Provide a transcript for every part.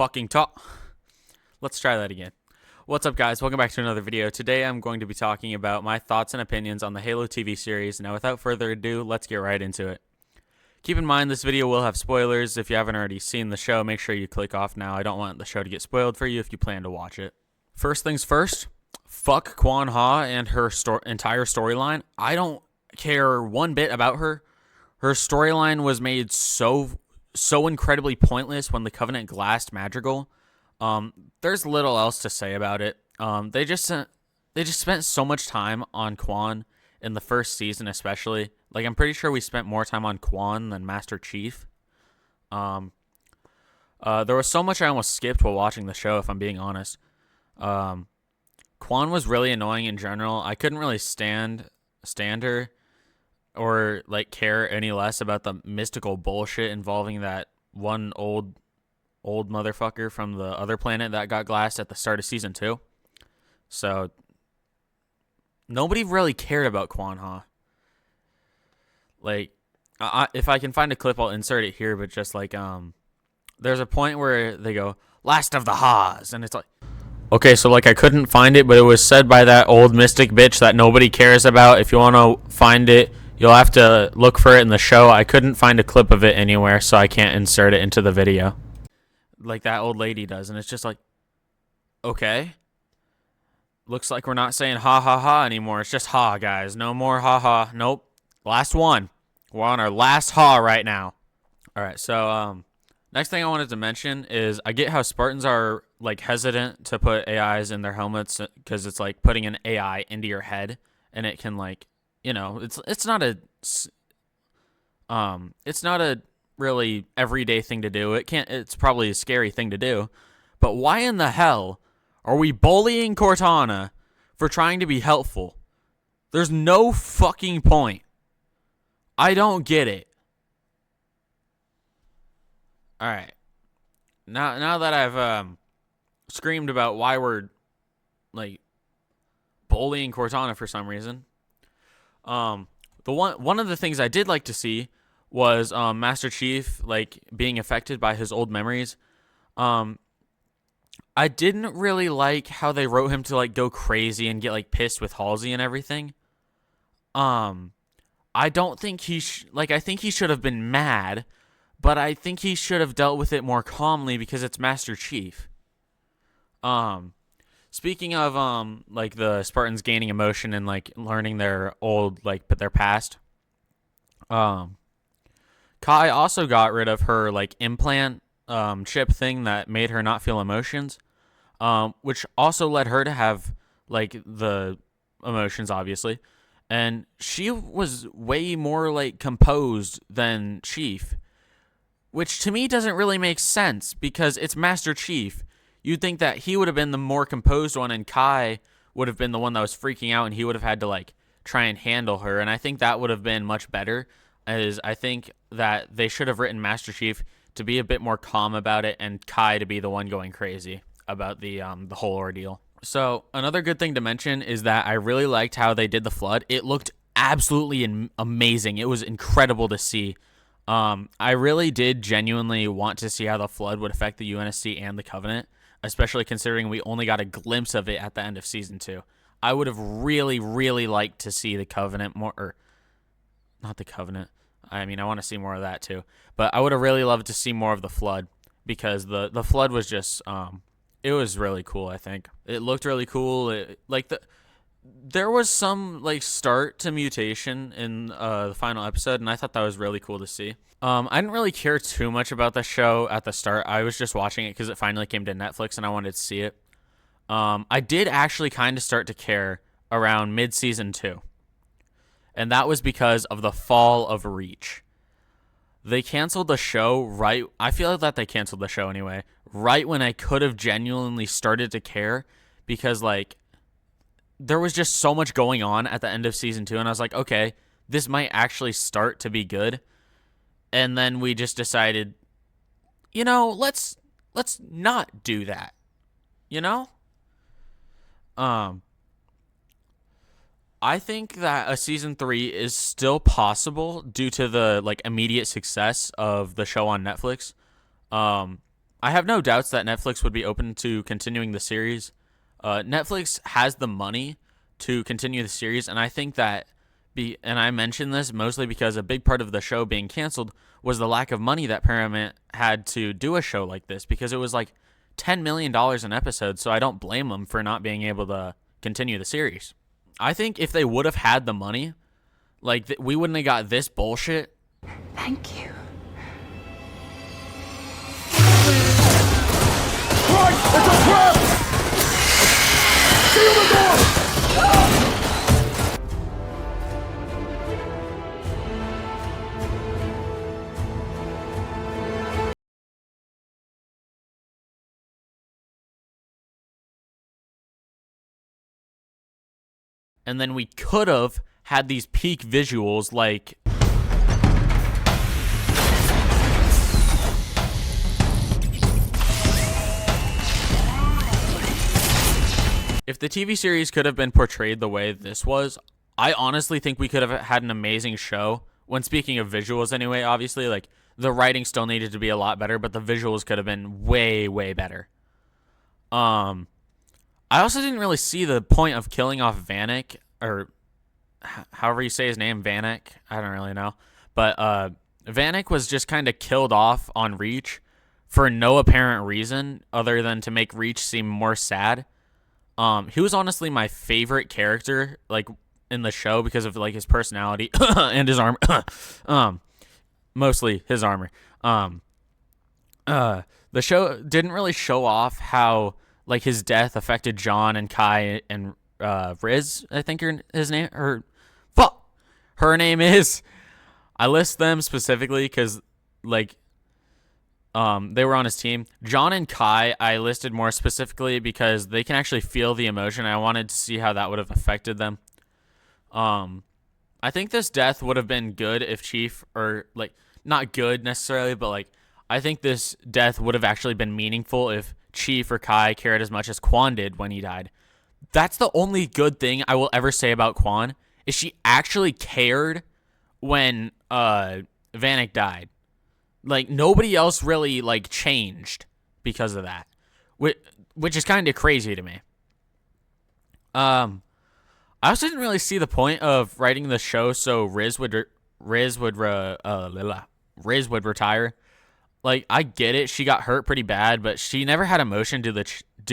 fucking talk. Let's try that again. What's up, guys? Welcome back to another video. Today I'm going to be talking about my thoughts and opinions on the Halo TV series. Now, without further ado, let's get right into it. Keep in mind, this video will have spoilers. If you haven't already seen the show, make sure you click off now. I don't want the show to get spoiled for you if you plan to watch it. First things first, fuck Kwan and her entire storyline. I don't care one bit about her. Her storyline was made so incredibly pointless when the Covenant glassed Madrigal. There's little else to say about it. They just spent so much time on Kwan in the first season, especially. Like, I'm pretty sure we spent more time on Kwan than Master Chief. There was so much I almost skipped while watching the show, if I'm being honest. Kwan was really annoying in general. I couldn't really stand her or like care any less about the mystical bullshit involving that one old motherfucker from the other planet that got glassed at the start of season 2. So nobody really cared about Kwan. Like, if I can find a clip, I'll insert it here. But just like, there's a point where they go, "Last of the Haas," and it's like, okay, so like I couldn't find it, but it was said by that old mystic bitch that nobody cares about. If you want to find it, you'll have to look for it in the show. I couldn't find a clip of it anywhere, so I can't insert it into the video like that old lady does. And it's just like, okay, looks like we're not saying ha ha ha anymore. It's just ha, guys. No more ha ha. Nope. Last one. We're on our last ha right now. All right, so next thing I wanted to mention is I get how Spartans are like hesitant to put AIs in their helmets because it's like putting an AI into your head, and it can, like, you know, it's not a really everyday thing to do. It's probably a scary thing to do. But why in the hell are we bullying Cortana for trying to be helpful? There's no fucking point. I don't get it. All right. Now that I've screamed about why we're like bullying Cortana for some reason, one of the things I did like to see was Master Chief like being affected by his old memories. I didn't really like how they wrote him to like go crazy and get like pissed with Halsey and everything. I don't think I think he should have been mad, but I think he should have dealt with it more calmly because it's Master Chief. Speaking of like the Spartans gaining emotion and like learning their their past, Kai also got rid of her like implant chip thing that made her not feel emotions, which also led her to have like the emotions, obviously. And she was way more like composed than Chief, which to me doesn't really make sense because it's Master Chief. You'd think that he would have been the more composed one and Kai would have been the one that was freaking out and he would have had to like try and handle her. And I think that would have been much better, as I think that they should have written Master Chief to be a bit more calm about it and Kai to be the one going crazy about the whole ordeal. So another good thing to mention is that I really liked how they did the flood. It looked absolutely amazing. It was incredible to see. I really did genuinely want to see how the flood would affect the UNSC and the Covenant, especially considering we only got a glimpse of it at the end of season 2. I would have really, really liked to see the Covenant more, or not the Covenant. I mean, I want to see more of that too, but I would have really loved to see more of the flood because the flood was just it was really cool. I think it looked really cool. There was some like start to mutation in the final episode, and I thought that was really cool to see. I didn't really care too much about the show at the start. I was just watching it because it finally came to Netflix, and I wanted to see it. I did actually kind of start to care around mid-season 2, and that was because of the fall of Reach. They canceled the show right. I feel that they canceled the show anyway, right when I could have genuinely started to care, because like there was just so much going on at the end of season 2, and I was like, okay, this might actually start to be good. And then we just decided, you know, let's not do that. You know? I think that a season 3 is still possible due to the like immediate success of the show on Netflix. I have no doubts that Netflix would be open to continuing the series. Netflix has the money to continue the series, and I think that and I mentioned this mostly because a big part of the show being canceled was the lack of money that Paramount had to do a show like this, because it was like $10 million an episode, so I don't blame them for not being able to continue the series. I think if they would have had the money, like we wouldn't have got this bullshit. Thank you. It's a trap! Seal the door! And then we could have had these peak visuals like if the TV series could have been portrayed the way this was, I honestly think we could have had an amazing show. When speaking of visuals anyway, obviously, like, the writing still needed to be a lot better, but the visuals could have been way, way better. I also didn't really see the point of killing off Vannak, or however you say his name, Vannak. I don't really know. But Vannak was just kind of killed off on Reach for no apparent reason other than to make Reach seem more sad. He was honestly my favorite character, like, in the show because of, like, his personality and his armor. Mostly his armor. The show didn't really show off how, like, his death affected John and Kai and Riz, I think his name, her name is. I list them specifically because, like, they were on his team. John and Kai, I listed more specifically because they can actually feel the emotion. I wanted to see how that would have affected them. I think this death would have been good if Chief, or, like, not good necessarily, but, like, I think this death would have actually been meaningful if Chief or Kai cared as much as Kwan did when he died. That's the only good thing I will ever say about Kwan, is she actually cared when Vannak died. Like, nobody else really, like, changed because of that, which is kind of crazy to me. I also didn't really see the point of writing the show so Riz would retire. Like, I get it, she got hurt pretty bad, but she never had emotion due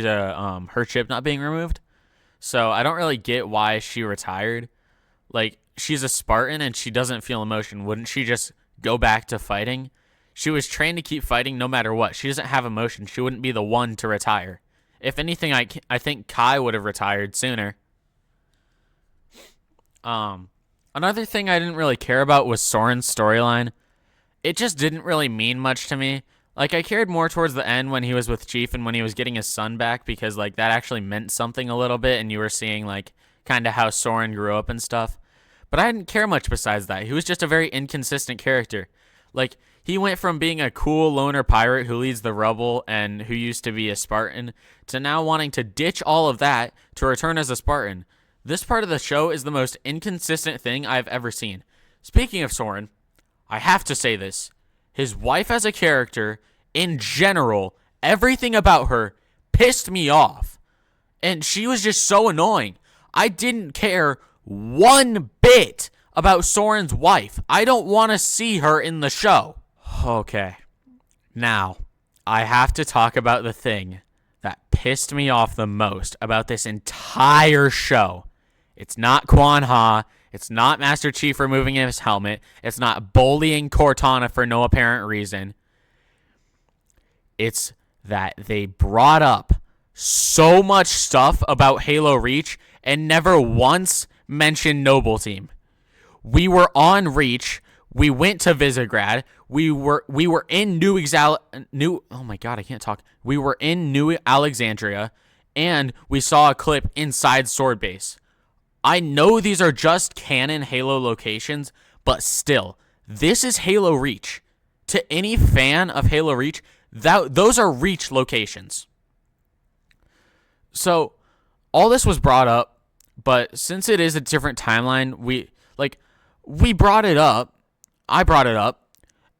to her chip not being removed. So I don't really get why she retired. Like, she's a Spartan and she doesn't feel emotion. Wouldn't she just go back to fighting? She was trained to keep fighting no matter what. She doesn't have emotion. She wouldn't be the one to retire. If anything, I think Kai would have retired sooner. Another thing I didn't really care about was Sorren's storyline. It just didn't really mean much to me. Like, I cared more towards the end when he was with Chief and when he was getting his son back, because, like, that actually meant something a little bit, and you were seeing, like, kind of how Sorren grew up and stuff. But I didn't care much besides that. He was just a very inconsistent character. Like, he went from being a cool loner pirate who leads the rubble and who used to be a Spartan to now wanting to ditch all of that to return as a Spartan. This part of the show is the most inconsistent thing I've ever seen. Speaking of Sorren, I have to say this. His wife as a character, in general, everything about her pissed me off. And she was just so annoying. I didn't care one bit about Sorren's wife. I don't want to see her in the show. Okay. Now, I have to talk about the thing that pissed me off the most about this entire show. It's not Kwan Ha. It's not Master Chief removing his helmet. It's not bullying Cortana for no apparent reason. It's that they brought up so much stuff about Halo Reach and never once mentioned Noble Team. We were on Reach. We went to Visegrad. We were in We were in New Alexandria, and we saw a clip inside Sword Base. I know these are just canon Halo locations, but still, this is Halo Reach. To any fan of Halo Reach, those are Reach locations. So, all this was brought up, but since it is a different timeline, we brought it up. I brought it up,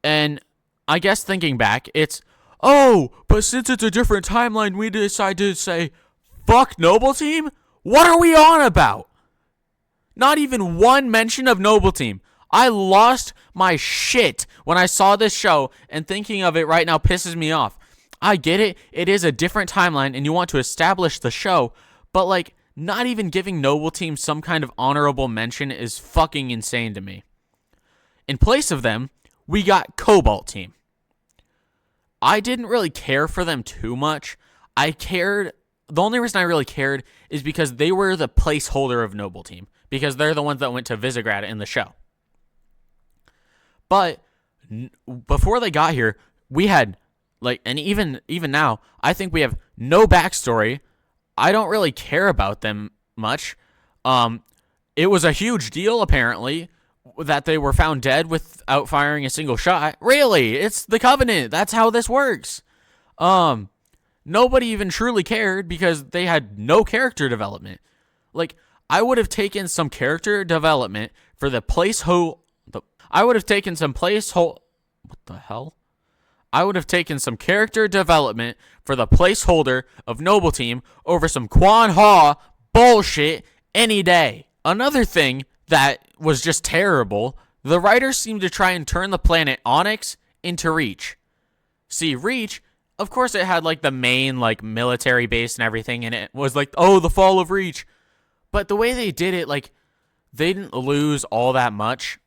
and I guess thinking back, it's, oh, but since it's a different timeline, we decide to say, fuck Noble Team? What are we on about? Not even one mention of Noble Team. I lost my shit when I saw this show, and thinking of it right now pisses me off. I get it. It is a different timeline, and you want to establish the show, but, like, not even giving Noble Team some kind of honorable mention is fucking insane to me. In place of them, we got Cobalt Team. I didn't really care for them too much. The only reason I really cared is because they were the placeholder of Noble Team, because they're the ones that went to Visegrad in the show. But before they got here, we had, like, and even now, I think we have no backstory. I don't really care about them much. It was a huge deal, apparently, that they were found dead without firing a single shot. Really? It's the Covenant. That's how this works. Nobody even truly cared because they had no character development. Like, I would have taken some character development for the I would have taken some what the hell? I would have taken some character development for the placeholder of Noble Team over some Kwan bullshit any day. Another thing that was just terrible, the writers seemed to try and turn the planet Onyx into Reach. See, Reach, of course it had, like, the main, like, military base and everything, and it was like, oh, the fall of Reach. But the way they did it, like, they didn't lose all that much.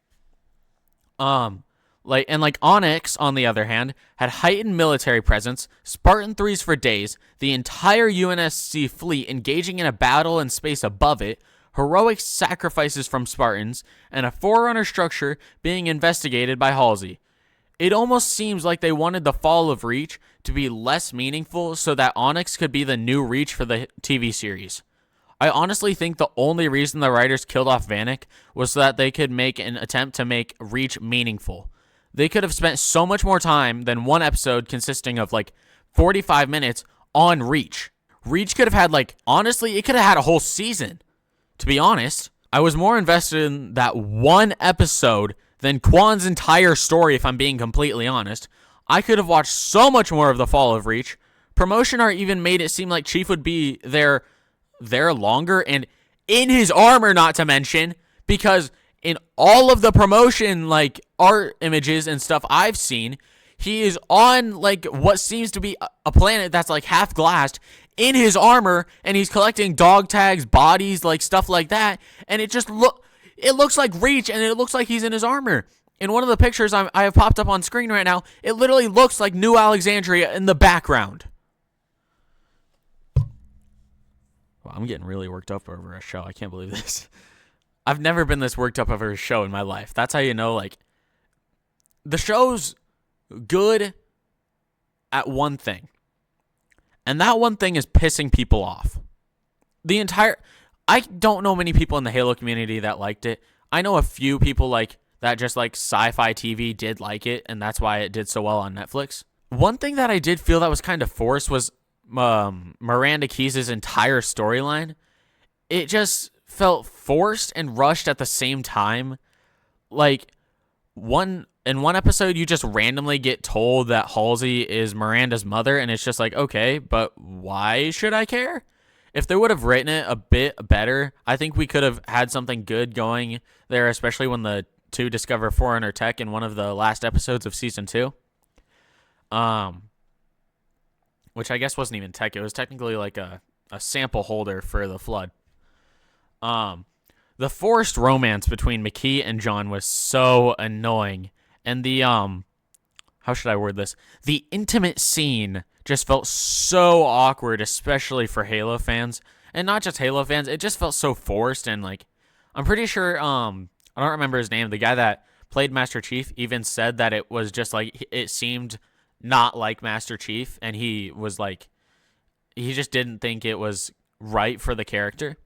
Onyx, on the other hand, had heightened military presence, Spartan 3s for days, the entire UNSC fleet engaging in a battle in space above it, heroic sacrifices from Spartans, and a Forerunner structure being investigated by Halsey. It almost seems like they wanted the fall of Reach to be less meaningful so that Onyx could be the new Reach for the TV series. I honestly think the only reason the writers killed off Vannak was so that they could make an attempt to make Reach meaningful. They could have spent so much more time than one episode consisting of, like, 45 minutes on Reach. Reach could have had, like, honestly, it could have had a whole season. To be honest, I was more invested in that one episode than Kwan's entire story, if I'm being completely honest. I could have watched so much more of the fall of Reach. Promotion art even made it seem like Chief would be there longer and in his armor, not to mention, because in all of the promotion, like, art images and stuff I've seen, he is on, like, what seems to be a planet that's, like, half glassed in his armor, and he's collecting dog tags, bodies, like, stuff like that, and it looks like Reach, and it looks like he's in his armor. In one of the pictures I have popped up on screen right now, it literally looks like New Alexandria in the background. Wow, I'm getting really worked up over a show. I can't believe this. I've never been this worked up over a show in my life. That's how you know, like, the show's good at one thing. And that one thing is pissing people off. I don't know many people in the Halo community that liked it. I know a few people, like, that just, like, sci-fi TV did like it, and that's why it did so well on Netflix. One thing that I did feel that was kind of forced was Miranda Keys' entire storyline. It just felt forced and rushed at the same time. Like, in one episode, you just randomly get told that Halsey is Miranda's mother, and it's just like, okay, but why should I care? If they would have written it a bit better, I think we could have had something good going there, especially when the two discover Forerunner tech in one of the last episodes of Season 2. Which I guess wasn't even tech. It was technically like a sample holder for the Flood. The forced romance between Makee and John was so annoying. And the, how should I word this? The intimate scene just felt so awkward, especially for Halo fans. And not just Halo fans, it just felt so forced. And, like, I'm pretty sure, I don't remember his name. The guy that played Master Chief even said that it was just, like, it seemed not like Master Chief. And he was, like, he just didn't think it was right for the character.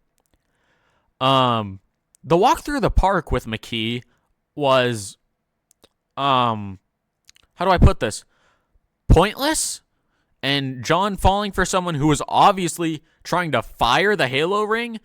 The walk through the park with Makee was, how do I put this? Pointless? And John falling for someone who was obviously trying to fire the Halo ring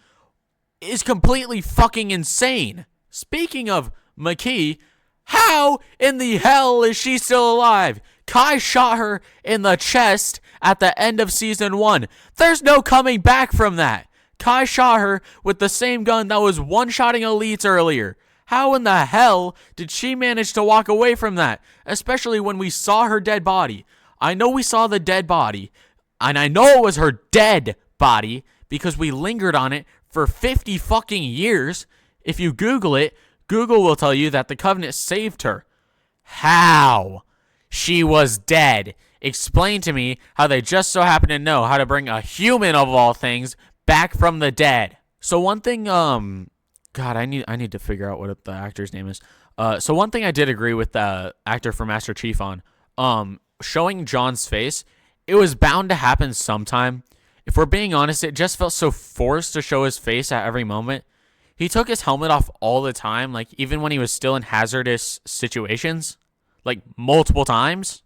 is completely fucking insane. Speaking of Makee, how in the hell is she still alive? Kai shot her in the chest at the end of season 1. There's no coming back from that. Kai shot her with the same gun that was one-shotting elites earlier. How in the hell did she manage to walk away from that? Especially when we saw her dead body. I know we saw the dead body, and I know it was her dead body because we lingered on it for 50 fucking years. If you Google it, Google will tell you that the Covenant saved her. How? She was dead. Explain to me how they just so happen to know how to bring a human of all things back from the dead. So one thing, God, I need to figure out what the actor's name is. So one thing I did agree with the actor for Master Chief on, showing John's face, it was bound to happen sometime. If we're being honest, it just felt so forced to show his face at every moment. He took his helmet off all the time, like even when he was still in hazardous situations, like multiple times.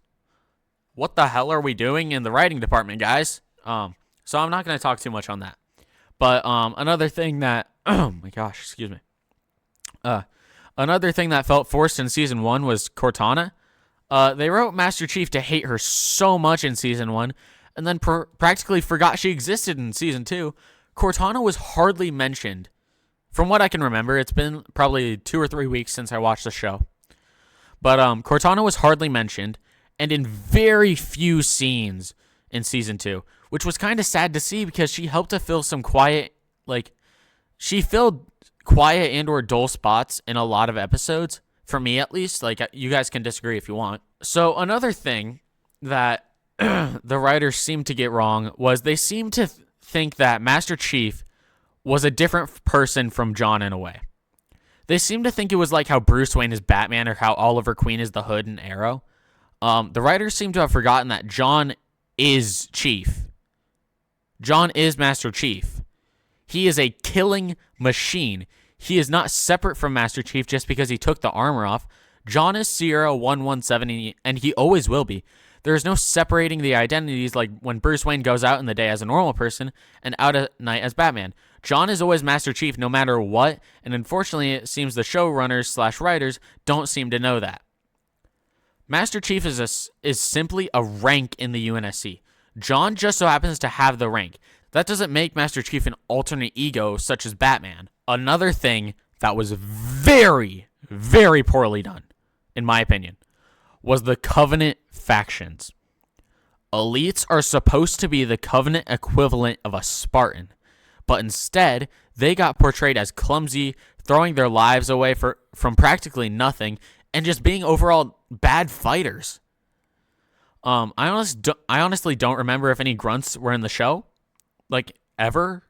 What the hell are we doing in the writing department, guys? So I'm not going to talk too much on that. But another thing that, oh my gosh, excuse me. Another thing that felt forced in season 1 was Cortana. They wrote Master Chief to hate her so much in season 1, and then practically forgot she existed in season 2. Cortana was hardly mentioned. From what I can remember, it's been probably 2 or 3 weeks since I watched the show. But Cortana was hardly mentioned, and in very few scenes in season 2, which was kind of sad to see because she helped to fill some quiet, she filled quiet and or dull spots in a lot of episodes, for me at least. Like, you guys can disagree if you want. So another thing that the writers seemed to get wrong was they seemed to think that Master Chief was a different person from John in a way. They seemed to think it was like how Bruce Wayne is Batman or how Oliver Queen is the Hood and Arrow. The writers seem to have forgotten that John is Chief. John is Master Chief. He is a killing machine. He is not separate from Master Chief just because he took the armor off. John is Sierra 117, and he always will be. There is no separating the identities like when Bruce Wayne goes out in the day as a normal person and out at night as Batman. John is always Master Chief no matter what, and unfortunately it seems the showrunners / writers don't seem to know that. Master Chief is simply a rank in the UNSC. John just so happens to have the rank. That doesn't make Master Chief an alternate ego such as Batman. Another thing that was very, very poorly done, in my opinion, was the Covenant factions. Elites are supposed to be the Covenant equivalent of a Spartan, but instead, they got portrayed as clumsy, throwing their lives away from practically nothing, and just being overall bad fighters. I honestly don't remember if any grunts were in the show, like, ever.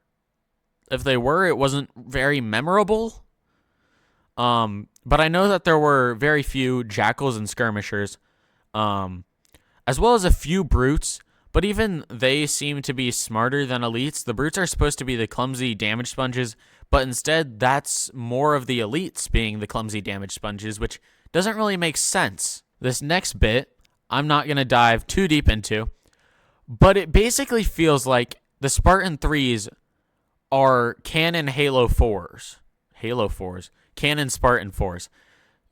If they were, it wasn't very memorable. But I know that there were very few jackals and skirmishers, as well as a few brutes, but even they seem to be smarter than elites. The brutes are supposed to be the clumsy damage sponges, but instead that's more of the elites being the clumsy damage sponges, which doesn't really make sense. This next bit, I'm not going to dive too deep into, but it basically feels like the Spartan 3s are canon Halo 4s. Canon Spartan 4s.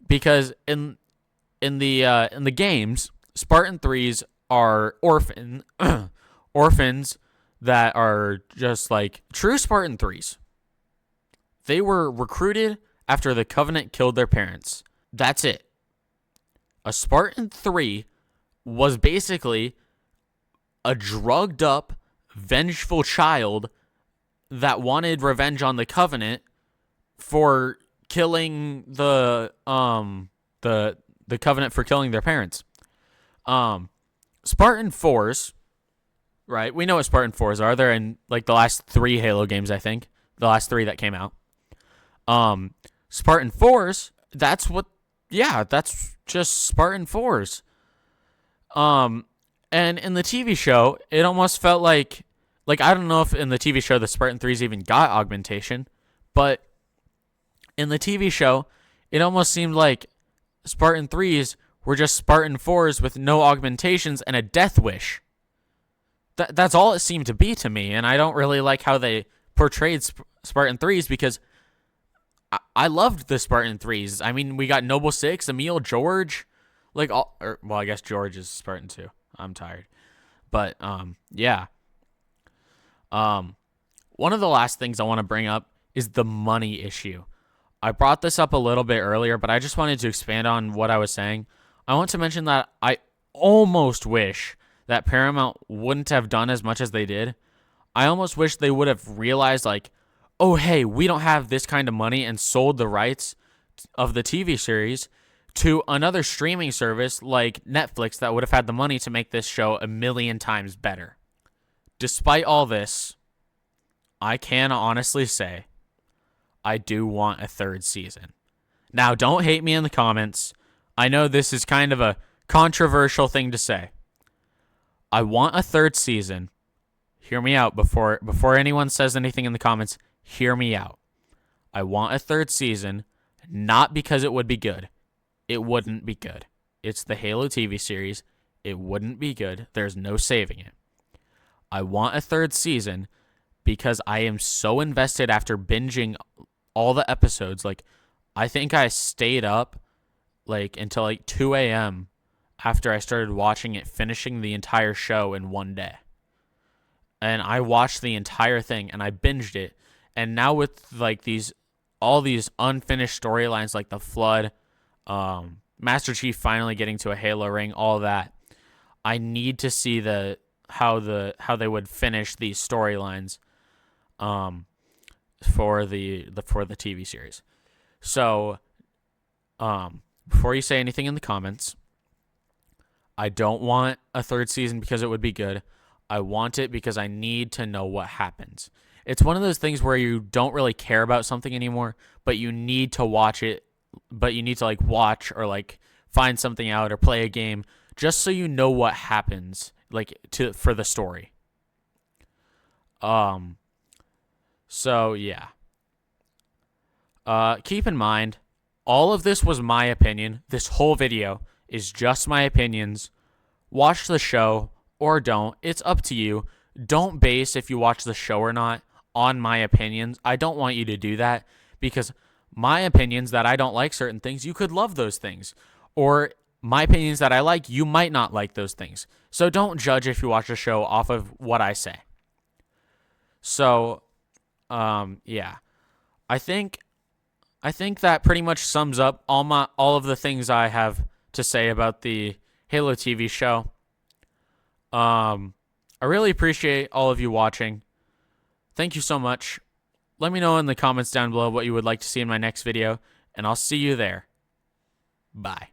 Because in the games, Spartan 3s are orphans that are just like true Spartan 3s. They were recruited after the Covenant killed their parents. That's it. A Spartan 3 was basically a drugged up, vengeful child that wanted revenge on the Covenant for killing the Covenant for killing their parents. Spartan 4s, right? We know what Spartan 4s are. They're in like the last 3 Halo games, I think. The last 3 that came out. Spartan 4s, that's just Spartan 4s. And in the TV show, it almost felt like I don't know if in the TV show the Spartan 3s even got augmentation, but in the TV show, it almost seemed like Spartan 3s were just Spartan 4s with no augmentations and a death wish. That's all it seemed to be to me, and I don't really like how they portrayed Spartan 3s because I loved the Spartan 3s. I mean, we got Noble Six, Emil, George. Like all, well, I guess George is Spartan too. I'm tired, but yeah. Um, One of the last things I want to bring up is the money issue. I brought this up a little bit earlier, but I just wanted to expand on what I was saying. I want to mention that I almost wish that Paramount wouldn't have done as much as they did. I almost wish they would have realized, like, oh, hey, we don't have this kind of money, and sold the rights of the TV series to another streaming service like Netflix that would have had the money to make this show a million times better. Despite all this, I can honestly say I do want a third season. Now, don't hate me in the comments. I know this is kind of a controversial thing to say. I want a third season. Hear me out before anyone says anything in the comments. Hear me out. I want a third season, not because it would be good. It wouldn't be good. It's the Halo TV series. It wouldn't be good. There's no saving it. I want a third season because I am so invested after binging all the episodes. Like, I think I stayed up like until like 2 a.m. after I started watching it, finishing the entire show in one day. And I watched the entire thing and I binged it. And now with like all these unfinished storylines like the flood, Master Chief finally getting to a Halo ring, all that, I need to see how they would finish these storylines for the TV series. So before you say anything in the comments, I don't want a third season because it would be good. I want it because I need to know what happens. It's one of those things where you don't really care about something anymore, but you need to watch it, but you need to like watch or like find something out or play a game just so you know what happens like for the story. So yeah. Keep in mind, all of this was my opinion. This whole video is just my opinions. Watch the show or don't. It's up to you. Don't base if you watch the show or not on my opinions. I don't want you to do that because my opinions that I don't like certain things, you could love those things. Or my opinions that I like, you might not like those things. So don't judge if you watch the show off of what I say. So, yeah. I think that pretty much sums up all of the things I have to say about the Halo TV show. I really appreciate all of you watching. Thank you so much. Let me know in the comments down below what you would like to see in my next video, and I'll see you there. Bye.